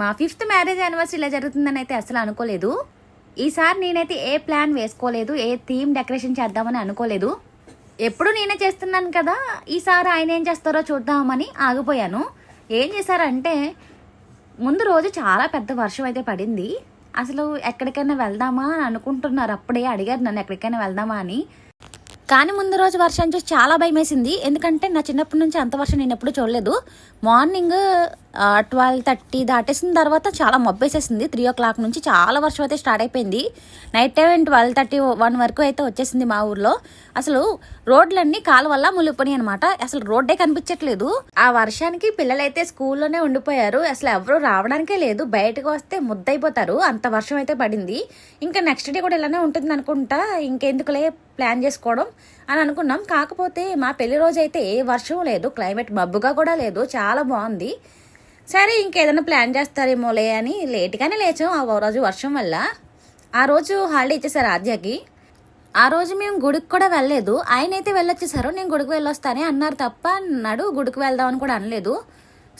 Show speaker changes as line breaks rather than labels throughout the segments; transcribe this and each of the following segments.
మా 5th marriage anniversary ఇలా జరుగుతుందని అయితే అసలు అనుకోలేదు. ఈసారి నేనైతే ఏ ప్లాన్ వేసుకోలేదు, ఏ థీమ్ డెకరేషన్ చేద్దామని అనుకోలేదు. ఎప్పుడు నేనే చేస్తున్నాను కదా, ఈసారి ఆయన ఏం చేస్తారో చూద్దామని ఆగిపోయాను. ఏం చేశారంటే ముందు రోజు చాలా పెద్ద వర్షం అయితే పడింది. అసలు ఎక్కడికైనా వెళ్దామా అని అనుకుంటున్నారు. అప్పుడే అడిగారు నన్ను ఎక్కడికైనా వెళ్దామా అని. కానీ ముందు రోజు వర్షం చూసి చాలా భయం వేసింది. ఎందుకంటే నా చిన్నప్పటి నుంచి అంత వర్షం నేను ఎప్పుడు చూడలేదు. మార్నింగ్ 12:30 దాటేసిన తర్వాత చాలా మబ్బేసేసింది. 3 o'clock నుంచి చాలా వర్షం అయితే స్టార్ట్ అయిపోయింది. నైట్ టైం 12:31 వరకు అయితే వచ్చేసింది మా ఊర్లో. అసలు రోడ్లన్నీ కాలువల్ల మునిగిపోయినాయి అనమాట. అసలు రోడ్డే కనిపించట్లేదు. ఆ వర్షానికి పిల్లలైతే స్కూల్లోనే ఉండిపోయారు. అసలు ఎవరు రావడానికే లేదు. బయటకు వస్తే ముద్దయిపోతారు, అంత వర్షం అయితే పడింది. ఇంకా నెక్స్ట్ డే కూడా ఇలానే ఉంటుంది అనుకుంటా. ఇంకెందుకులే ప్లాన్ చేసుకోవడం అని అనుకున్నాం. కాకపోతే మా పెళ్లి రోజు అయితే ఏ వర్షం లేదు, క్లైమేట్ మబ్బుగా కూడా లేదు, చాలా బాగుంది. సరే ఇంకేదైనా ప్లాన్ చేస్తారేమోలే అని లేట్గానే లేచాం ఆ రోజు వర్షం వల్ల. ఆ రోజు హాలిడే ఇచ్చేసారు ఆద్యకి. ఆ రోజు మేము గుడికి కూడా వెళ్ళలేదు. ఆయన అయితే వెళ్ళొచ్చేసారు. నేను గుడికి వెళ్ళొస్తానే అన్నారు తప్ప అన్నాడు, గుడికి వెళ్దామని కూడా అనలేదు.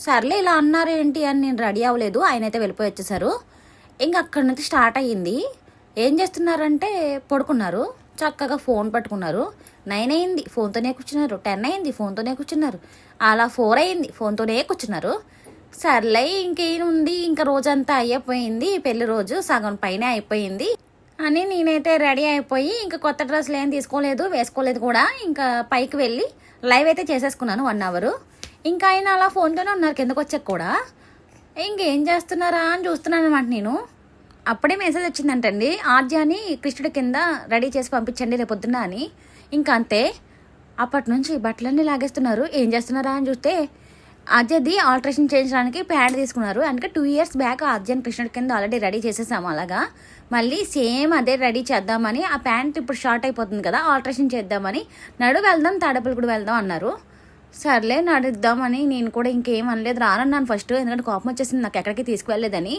సర్లే ఇలా అన్నారు ఏంటి అని నేను రెడీ అవ్వలేదు. ఆయన అయితే వెళ్ళిపోయి వచ్చేసారు. ఇంకా అక్కడి నుంచి స్టార్ట్ అయ్యింది. ఏం చేస్తున్నారంటే పడుకున్నారు, చక్కగా ఫోన్ పట్టుకున్నారు. 9 అయింది, ఫోన్తోనే కూర్చున్నారు. 10 అయింది, ఫోన్తోనే కూర్చున్నారు. అలా 4 అయింది, ఫోన్తోనే కూర్చున్నారు. సర్లే ఇంకేముంది, ఇంకా రోజంతా అయిపోయింది, పెళ్లి రోజు సగం పైన అయిపోయింది అని నేనైతే రెడీ అయిపోయి ఇంకా కొత్త డ్రెస్సులు ఏం తీసుకోలేదు, వేసుకోలేదు కూడా. ఇంకా పైకి వెళ్ళి లైవ్ అయితే చేసేసుకున్నాను 1 hour. ఇంకా ఆయన అలా ఫోన్తోనే ఉన్నారు కిందకు వచ్చాక కూడా. ఇంకేం చేస్తున్నారా అని చూస్తున్నాను అనమాట నేను. అప్పుడే మెసేజ్ వచ్చిందంటండి, ఆద్యాని కృష్ణుడి కింద రెడీ చేసి పంపించండి రేపొద్దున అని. ఇంకా అంతే, అప్పటి నుంచి బట్టలన్నీ లాగేస్తున్నారు. ఏం చేస్తున్నారా అని చూస్తే ఆద్యది ఆల్ట్రేషన్ చేయించడానికి ప్యాంట్ తీసుకున్నారు. అందుకే 2 years బ్యాక్ ఆద్యాని కృష్ణుడి కింద ఆల్రెడీ రెడీ చేసేసాము. అలాగా మళ్ళీ సేమ్ అదే రెడీ చేద్దామని, ఆ ప్యాంట్ ఇప్పుడు షార్ట్ అయిపోతుంది కదా, ఆల్ట్రేషన్ చేద్దామని నడు వెళ్దాం, తాడపల్లి కూడా వెళ్దాం అన్నారు. సర్లే నడుద్దామని నేను కూడా ఇంకేం అనలేదు, రానన్నాను ఫస్ట్. ఎందుకంటే కోపం వచ్చేసింది నాకు ఎక్కడికి తీసుకువెళ్ళలేదని.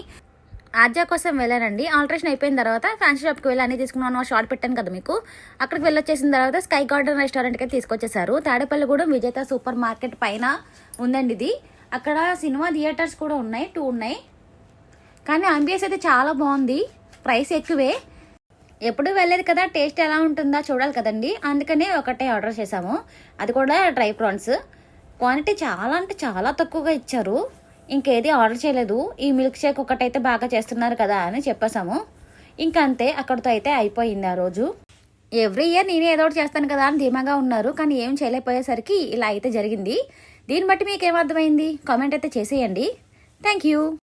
ఆద్య కోసం వెళ్ళానండి. ఆల్ట్రేషన్ అయిపోయిన తర్వాత ఫ్యాన్సీ షాప్కి వెళ్ళి అన్నీ తీసుకున్నాను. షార్ట్ పెట్టాను కదా మీకు. అక్కడికి వెళ్ళొచ్చేసిన తర్వాత స్కై గార్డెన్ రెస్టారెంట్కి తీసుకొచ్చేసారు. తాడేపల్లిగూడెం విజేత సూపర్ మార్కెట్ పైన ఉందండి ఇది. అక్కడ సినిమా థియేటర్స్ కూడా ఉన్నాయి, 2 ఉన్నాయి. కానీ అంబియన్స్ అయితే చాలా బాగుంది, ప్రైస్ ఎక్కువే. ఎప్పుడు వెళ్ళేది కదా, టేస్ట్ ఎలా ఉంటుందా చూడాలి కదండి. అందుకనే ఒకటే ఆర్డర్ చేసాము, అది కూడా డ్రై ప్రాన్స్. క్వాంటిటీ చాలా అంటే చాలా తక్కువగా ఇచ్చారు. ఇంకేది ఆర్డర్ చేయలేదు. ఈ మిల్క్ షేక్ ఒకటైతే బాగా చేస్తున్నారు కదా అని చెప్పేసాము. ఇంకంతే, అక్కడితో అయితే అయిపోయింది ఆ రోజు. ఎవ్రీ ఇయర్ నేనే ఏదో ఒకటి చేస్తాను కదా అని ధీమాగా ఉన్నారు, కానీ ఏం చేయలేకపోయేసరికి ఇలా అయితే జరిగింది. దీన్ని బట్టి మీకు ఏమర్థమైంది కామెంట్ అయితే చేసేయండి. Thank you.